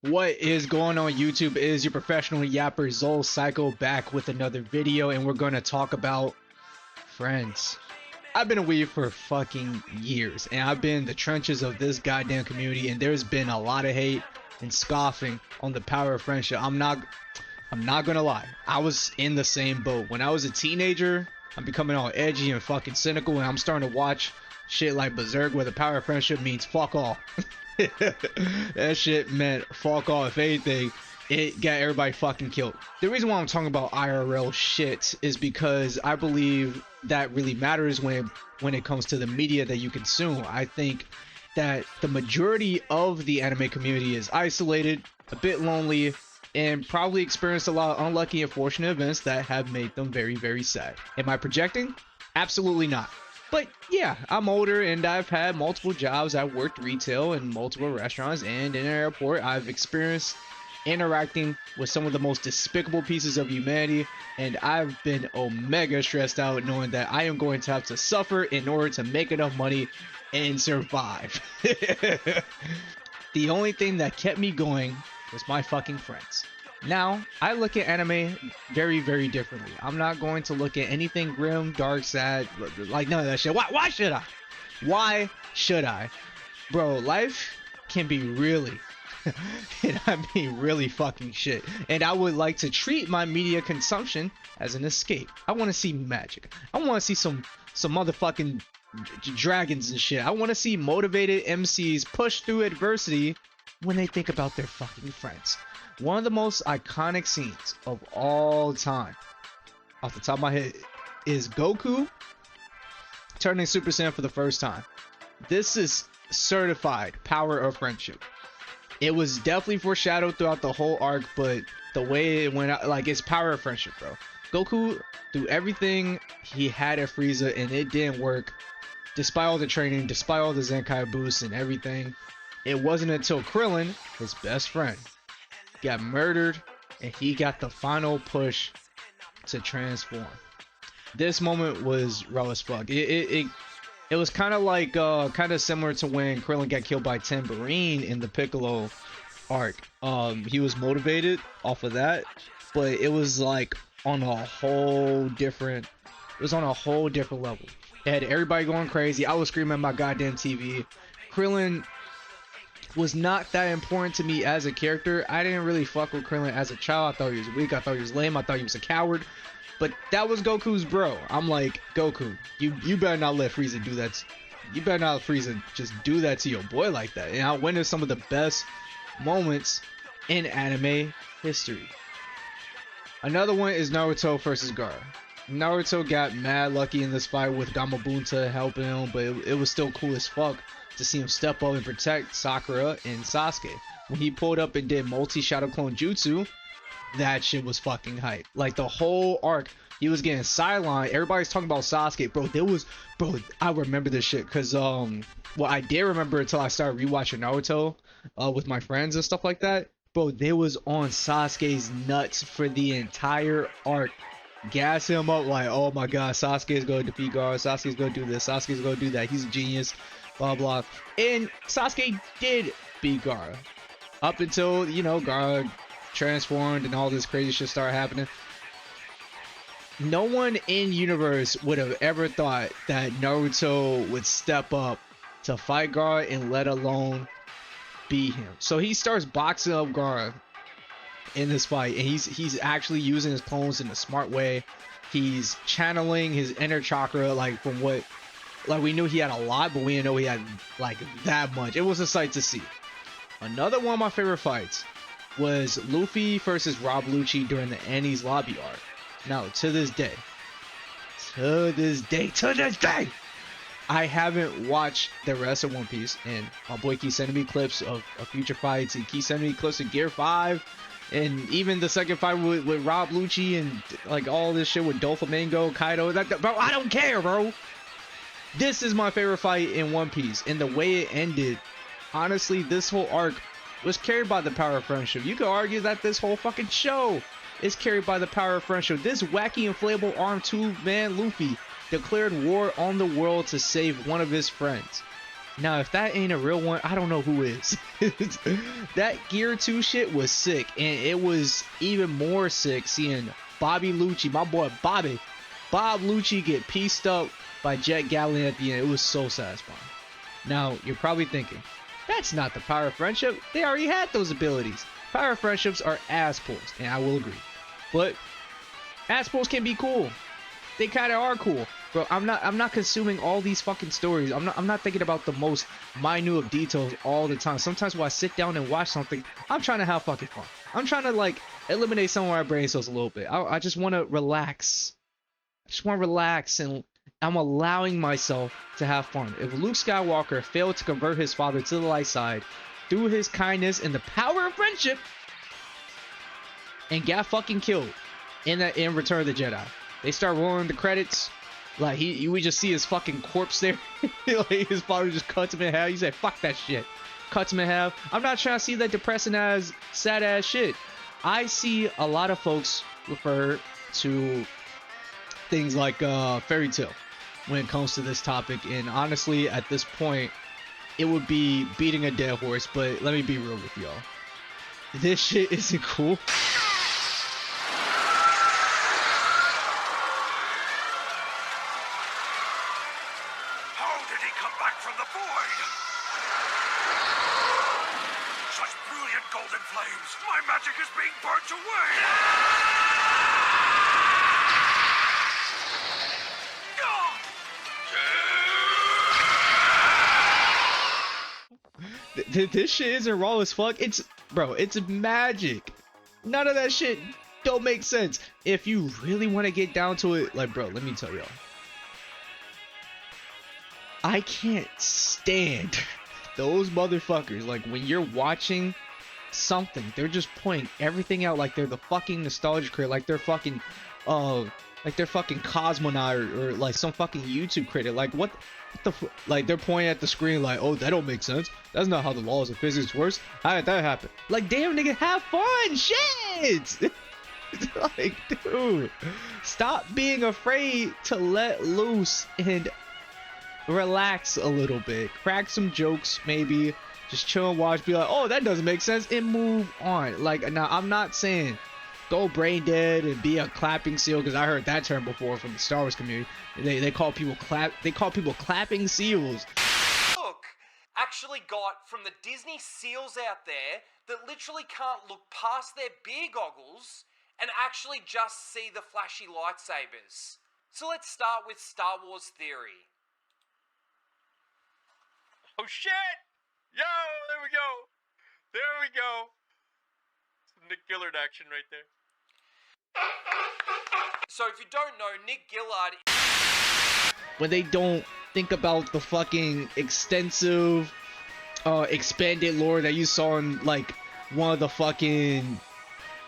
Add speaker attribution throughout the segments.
Speaker 1: What is going on YouTube? It is your professional yapper Zol Psycho back with another video, and we're gonna talk about friends. I've been a weeb for fucking years, and I've been in the trenches of this goddamn community, and there's been a lot of hate and scoffing on the power of friendship. I'm not gonna lie. I was in the same boat. When I was a teenager, I'm becoming all edgy and fucking cynical, and I'm starting to watch shit like Berserk where the power of friendship means fuck all. That shit meant fuck all. If anything, it got everybody fucking killed. The reason why I'm talking about IRL shit is because I believe that really matters when it comes to the media that you consume. I think that the majority of the anime community is isolated, a bit lonely, and probably experienced a lot of unlucky and fortunate events that have made them very, very sad. Am I projecting? Absolutely not. But yeah, I'm older and I've had multiple jobs. I've worked retail in multiple restaurants and in an airport. I've experienced interacting with some of the most despicable pieces of humanity, and I've been omega stressed out knowing that I am going to have to suffer in order to make enough money and survive. The only thing that kept me going was my fucking friends. Now, I look at anime very, very differently. I'm not going to look at anything grim, dark, sad, like none of that shit. Why should I? Why should I? Bro, life can be really, and I mean really fucking shit. And I would like to treat my media consumption as an escape. I want to see magic. I want to see some motherfucking dragons and shit. I want to see motivated MCs push through adversity when they think about their fucking friends. One of the most iconic scenes of all time, off the top of my head, is Goku turning Super Saiyan for the first time. This is certified power of friendship. It was definitely foreshadowed throughout the whole arc, but the way it went out, like, it's power of friendship, bro. Goku threw everything he had at Frieza, and it didn't work. Despite all the training, despite all the Zenkai boosts and everything, it wasn't until Krillin, his best friend, got murdered and he got the final push to transform. This moment was raw as fuck. It was kind of like kind of similar to when Krillin got killed by Tambourine in the Piccolo arc. He was motivated off of that, but it was like on a whole different level. It had everybody going crazy. I was screaming at my goddamn TV. Krillin was not that important to me as a character. I didn't really fuck with Krillin as a child. I thought he was weak. I thought he was lame. I thought he was a coward. But that was Goku's bro. I'm like, Goku, you better not let Frieza do that. You better not let Frieza just do that to your boy like that. And I went to some of the best moments in anime history. Another one is Naruto versus Gaara. Naruto got mad lucky in this fight with Gamabunta helping him, but it was still cool as fuck to see him step up and protect Sakura and Sasuke. When he pulled up and did multi-shadow clone jutsu, that shit was fucking hype. Like, the whole arc, he was getting sidelined. Everybody's talking about Sasuke. Bro, I remember this shit because well, I did remember until I started rewatching Naruto with my friends and stuff like that. Bro, they was on Sasuke's nuts for the entire arc. Gas him up like, oh my god, Sasuke is going to defeat Gaara, Sasuke's going to do this, Sasuke's going to do that, he's a genius, blah blah. And Sasuke did beat Gaara up until, you know, Gaara transformed and all this crazy shit started happening. No one in universe would have ever thought that Naruto would step up to fight Gaara and let alone beat him. So he starts boxing up Gaara in this fight, and he's actually using his clones in a smart way. He's channeling his inner chakra, like, from what, like, we knew he had a lot, but we didn't know he had like that much. It was a sight to see. Another one of my favorite fights was Luffy versus Rob Lucci during the Annie's Lobby arc. Now, to this day, I haven't watched the rest of One Piece, and my boy keeps sending me clips of future fights. He keeps sending me clips of Gear 5, and even the second fight with Rob Lucci, and like all this shit with Doflamingo, Kaido. Bro, I don't care, bro. This is my favorite fight in One Piece, and the way it ended, honestly, this whole arc was carried by the power of friendship. You could argue that this whole fucking show is carried by the power of friendship. This wacky inflatable armed two-man Luffy declared war on the world to save one of his friends. Now, if that ain't a real one, I don't know who is. That Gear 2 shit was sick, and it was even more sick seeing Bobby Lucci, my boy Bob Lucci, get pieced up by Jet Gallion at the end. It was so satisfying. Now, you're probably thinking, that's not the power of friendship. They already had those abilities. Power of friendships are ass pulls, and I will agree. But ass pulls can be cool. They kind of are cool. Bro, I'm not consuming all these fucking stories. I'm not thinking about the most minute of details all the time. Sometimes when I sit down and watch something, I'm trying to have fucking fun. I'm trying to like eliminate some of my brain cells a little bit. I just want to relax. I just want to relax, and I'm allowing myself to have fun. If Luke Skywalker failed to convert his father to the light side through his kindness and the power of friendship, and got fucking killed in Return of the Jedi, they start rolling the credits. Like we just see his fucking corpse there. Like his father just cuts him in half. He said, "Fuck that shit." Cuts him in half. I'm not trying to see that depressing ass, sad ass shit. I see a lot of folks refer to things like fairy tale when it comes to this topic, and honestly, at this point, it would be beating a dead horse. But let me be real with y'all. This shit isn't cool. This shit isn't raw as fuck. It's magic. None of that shit don't make sense. If you really want to get down to it, like, bro, let me tell y'all, I can't stand those motherfuckers. Like, when you're watching something, they're just pointing everything out like they're the fucking nostalgia critic, like they're fucking cosmonaut or like some fucking YouTube critic. Like, what the like, they're pointing at the screen like, oh, that don't make sense. That's not how the laws of physics works. How did that happen? Like, damn, nigga, have fun. Shit. Like, dude, stop being afraid to let loose and relax a little bit. Crack some jokes, maybe. Just chill and watch. Be like, oh, that doesn't make sense, and move on. Like, now, I'm not saying go brain dead and be a clapping seal, because I heard that term before from the Star Wars community. They call people clapping seals.
Speaker 2: Look, actually got from the Disney seals out there that literally can't look past their beer goggles and actually just see the flashy lightsabers. So let's start with Star Wars theory.
Speaker 3: Oh shit! Yo, there we go. There we go. Some Nick Gillard action right there.
Speaker 2: So if you don't know, Nick Gillard,
Speaker 1: when they don't think about the fucking extensive expanded lore that you saw in like one of the fucking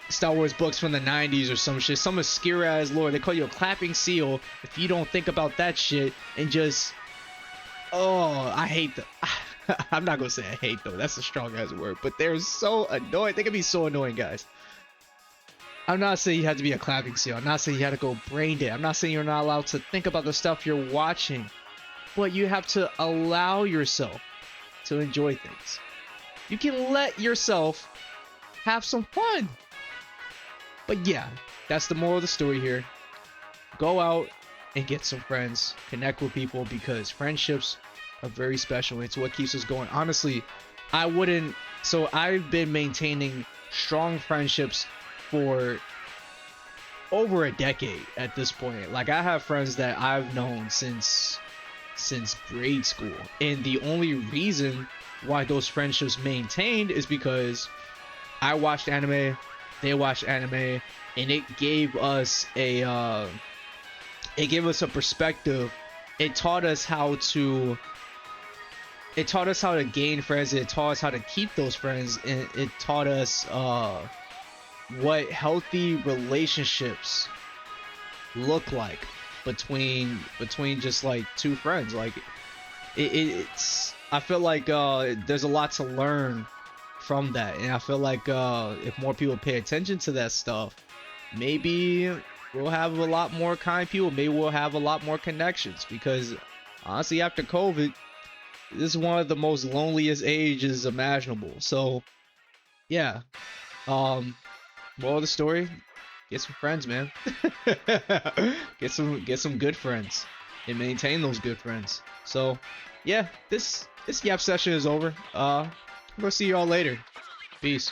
Speaker 1: Star Wars books from the 90s or some shit, some obscure ass lore, they call you a clapping seal if you don't think about that shit. And just, oh, I hate them. I'm not gonna say I hate though, that's a strong ass word, but they're so annoying. They can be so annoying, guys. I'm not saying you have to be a clapping seal. I'm not saying you have to go brain dead. I'm not saying you're not allowed to think about the stuff you're watching, but you have to allow yourself to enjoy things. You can let yourself have some fun. But yeah, that's the moral of the story here. Go out and get some friends, connect with people, because friendships are very special. It's what keeps us going. Honestly, I've been maintaining strong friendships for over a decade at this point. Like, I have friends that I've known since grade school, and the only reason why those friendships maintained is because I watched anime, they watched anime, and it gave us a perspective. It taught us how to gain friends. It taught us how to keep those friends, and it taught us what healthy relationships look like between just like two friends. Like, it's I feel like there's a lot to learn from that, and I feel like if more people pay attention to that stuff, maybe we'll have a lot more kind people. Maybe we'll have a lot more connections, because honestly, after COVID, this is one of the most loneliest ages imaginable. So yeah, moral of the story: get some friends, man. Get some good friends and maintain those good friends. So yeah, this yap session is over. I'm gonna see y'all later. Peace.